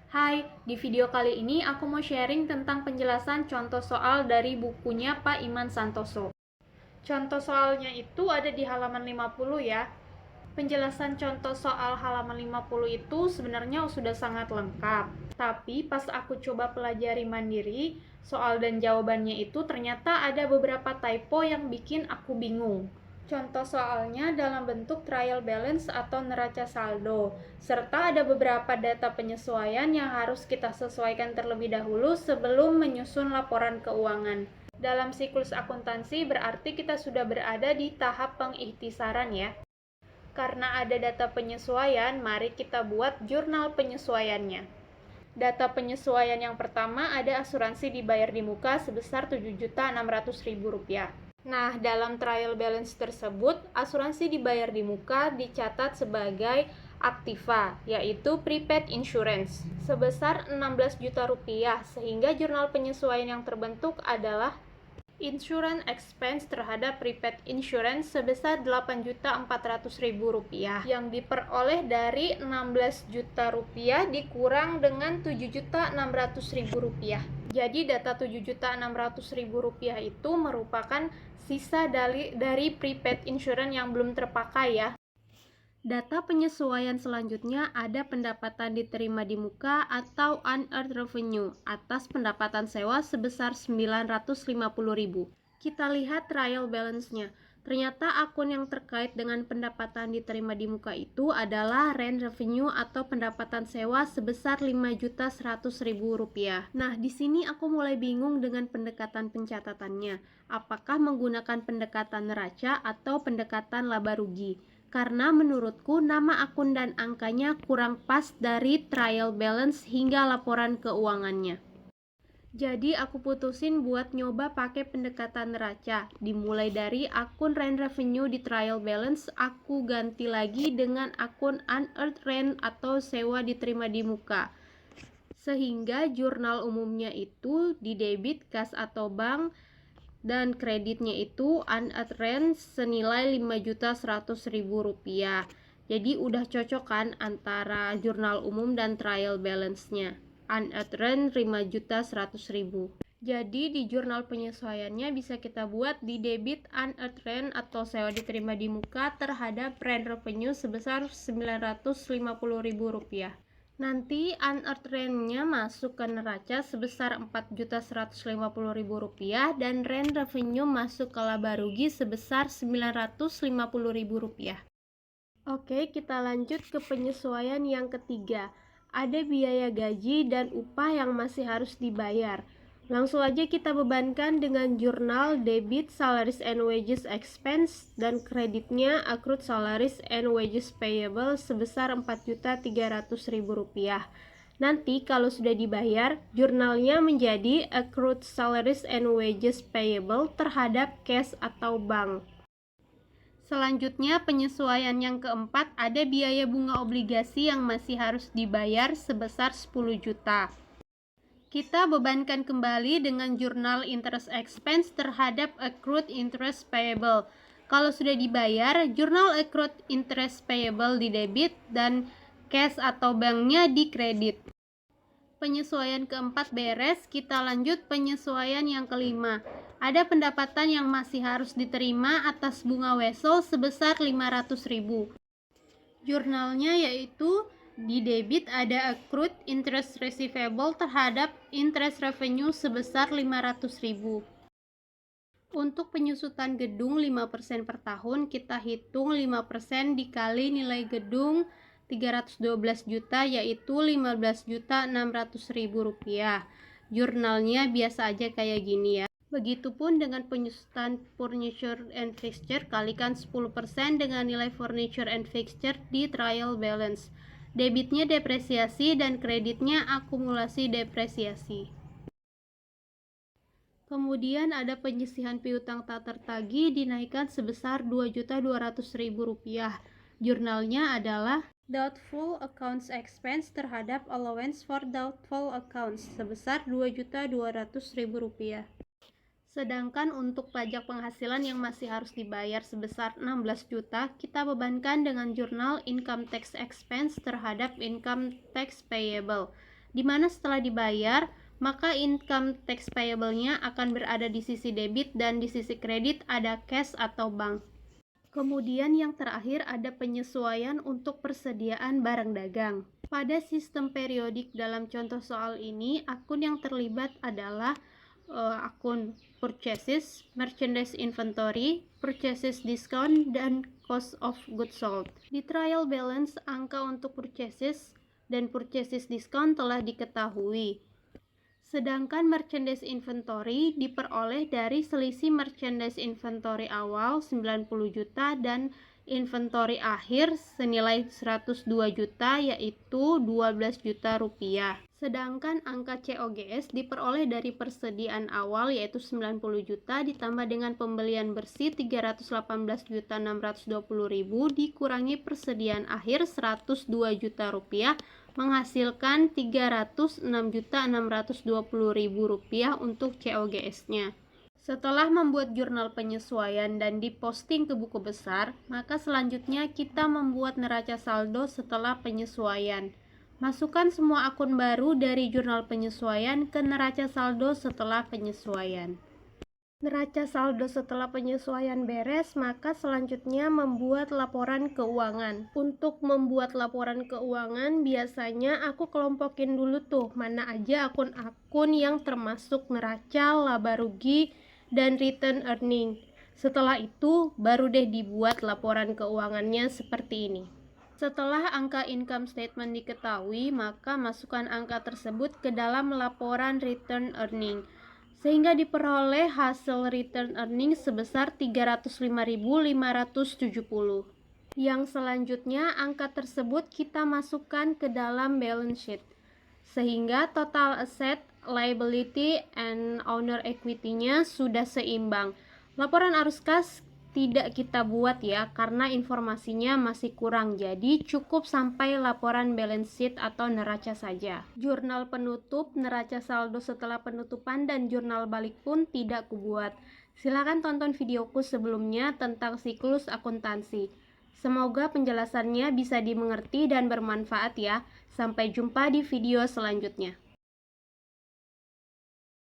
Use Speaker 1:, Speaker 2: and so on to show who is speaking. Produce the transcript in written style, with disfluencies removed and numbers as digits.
Speaker 1: Hai, di video kali ini aku mau sharing tentang penjelasan contoh soal dari bukunya Pak Iman Santoso. Contoh soalnya itu ada di halaman 50 ya. Penjelasan contoh soal halaman 50 itu sebenarnya sudah sangat lengkap. Tapi pas aku coba pelajari mandiri, soal dan jawabannya itu ternyata ada beberapa typo yang bikin aku bingung. Contoh soalnya dalam bentuk trial balance atau neraca saldo, serta ada beberapa data penyesuaian yang harus kita sesuaikan terlebih dahulu sebelum menyusun laporan keuangan. Dalam siklus akuntansi berarti kita sudah berada di tahap pengikhtisaran ya. Karena ada data penyesuaian, mari kita buat jurnal penyesuaiannya. Data penyesuaian yang pertama ada asuransi dibayar di muka sebesar Rp7.600.000. Nah, dalam trial balance tersebut, asuransi dibayar di muka dicatat sebagai aktiva, yaitu prepaid insurance, sebesar Rp16 juta, sehingga jurnal penyesuaian yang terbentuk adalah insurance expense terhadap prepaid insurance sebesar Rp8.400.000 yang diperoleh dari Rp16 juta dikurang dengan Rp7.600.000. Jadi data Rp7.600.000 itu merupakan sisa dari prepaid insurance yang belum terpakai ya. Data penyesuaian selanjutnya ada pendapatan diterima di muka atau unearned revenue atas pendapatan sewa sebesar Rp950.000. Kita lihat trial balance-nya. Ternyata akun yang terkait dengan pendapatan diterima di muka itu adalah rent revenue atau pendapatan sewa sebesar Rp5.100.000. Nah, di sini aku mulai bingung dengan pendekatan pencatatannya. Apakah menggunakan pendekatan neraca atau pendekatan laba rugi? Karena menurutku nama akun dan angkanya kurang pas dari trial balance hingga laporan keuangannya. Jadi aku putusin buat nyoba pakai pendekatan neraca. Dimulai dari akun rent revenue di trial balance, aku ganti lagi dengan akun unearned rent atau sewa diterima di muka. Sehingga jurnal umumnya itu di debit kas atau bank, dan kreditnya itu unearned rent senilai Rp5.100.000. Jadi udah cocok kan antara jurnal umum dan trial balance-nya. Unearned rent Rp5.100.000. Jadi di jurnal penyesuaiannya bisa kita buat di debit unearned rent atau sewa diterima di muka terhadap rent revenue sebesar Rp950.000. Nanti unearned rent-nya masuk ke neraca sebesar Rp4.150.000 dan rent revenue masuk ke laba rugi sebesar Rp950.000. Oke, kita lanjut ke penyesuaian yang ketiga. Ada biaya gaji dan upah yang masih harus dibayar. Langsung aja kita bebankan dengan jurnal debit salaries and wages expense dan kreditnya accrued salaries and wages payable sebesar Rp4.300.000. Nanti kalau sudah dibayar, jurnalnya menjadi accrued salaries and wages payable terhadap cash atau bank. Selanjutnya penyesuaian yang keempat ada biaya bunga obligasi yang masih harus dibayar sebesar 10 juta. Kita bebankan kembali dengan jurnal interest expense terhadap accrued interest payable. Kalau sudah dibayar, jurnal accrued interest payable di debit dan cash atau banknya di kredit. Penyesuaian keempat beres, kita lanjut penyesuaian yang kelima. Ada pendapatan yang masih harus diterima atas bunga wesel sebesar Rp500.000. Jurnalnya yaitu di debit ada accrued interest receivable terhadap interest revenue sebesar Rp500.000. Untuk penyusutan gedung 5% per tahun, kita hitung 5% dikali nilai gedung 312 juta yaitu Rp15.600.000. Jurnalnya biasa aja kayak gini ya. Begitupun dengan penyusutan furniture and fixture, kalikan 10% dengan nilai furniture and fixture di trial balance. Debitnya depresiasi dan kreditnya akumulasi depresiasi. Kemudian ada penyisihan piutang tak tertagih dinaikkan sebesar Rp2.200.000. Jurnalnya adalah doubtful accounts expense terhadap allowance for doubtful accounts sebesar Rp2.200.000. Sedangkan untuk pajak penghasilan yang masih harus dibayar sebesar 16 juta, kita bebankan dengan jurnal income tax expense terhadap income tax payable. di mana setelah dibayar, maka income tax payable-nya akan berada di sisi debit dan di sisi kredit ada cash atau bank. Kemudian yang terakhir ada penyesuaian untuk persediaan barang dagang. Pada sistem periodik dalam contoh soal ini, akun yang terlibat adalah akun purchases, merchandise inventory, purchases discount, dan cost of goods sold. Di trial balance, angka untuk purchases dan purchases discount telah diketahui. Sedangkan merchandise inventory diperoleh dari selisih merchandise inventory awal 90 juta dan inventory akhir senilai 102 juta yaitu 12 juta rupiah. Sedangkan angka COGS diperoleh dari persediaan awal yaitu 90 juta ditambah dengan pembelian bersih 318.620.000 dikurangi persediaan akhir 102 juta rupiah menghasilkan 306.620.000 rupiah untuk COGS-nya. Setelah membuat jurnal penyesuaian dan diposting ke buku besar, maka selanjutnya kita membuat neraca saldo setelah penyesuaian. Masukkan semua akun baru dari jurnal penyesuaian ke neraca saldo setelah penyesuaian. Neraca saldo setelah penyesuaian beres, maka selanjutnya membuat laporan keuangan. Untuk membuat laporan keuangan, biasanya aku kelompokin dulu tuh, mana aja akun-akun yang termasuk neraca, laba rugi, dan return earning. Setelah itu, baru deh dibuat laporan keuangannya seperti ini. Setelah angka income statement diketahui, maka masukkan angka tersebut ke dalam laporan return earning, sehingga diperoleh hasil return earning sebesar 305.570. Yang selanjutnya angka tersebut kita masukkan ke dalam balance sheet, sehingga total asset, liability, and owner equity-nya sudah seimbang. Laporan arus kas tidak kita buat ya, karena informasinya masih kurang, jadi cukup sampai laporan balance sheet atau neraca saja. Jurnal penutup, neraca saldo setelah penutupan, dan jurnal balik pun tidak kubuat. Silakan tonton videoku sebelumnya tentang siklus akuntansi. Semoga penjelasannya bisa dimengerti dan bermanfaat ya. Sampai jumpa di video selanjutnya.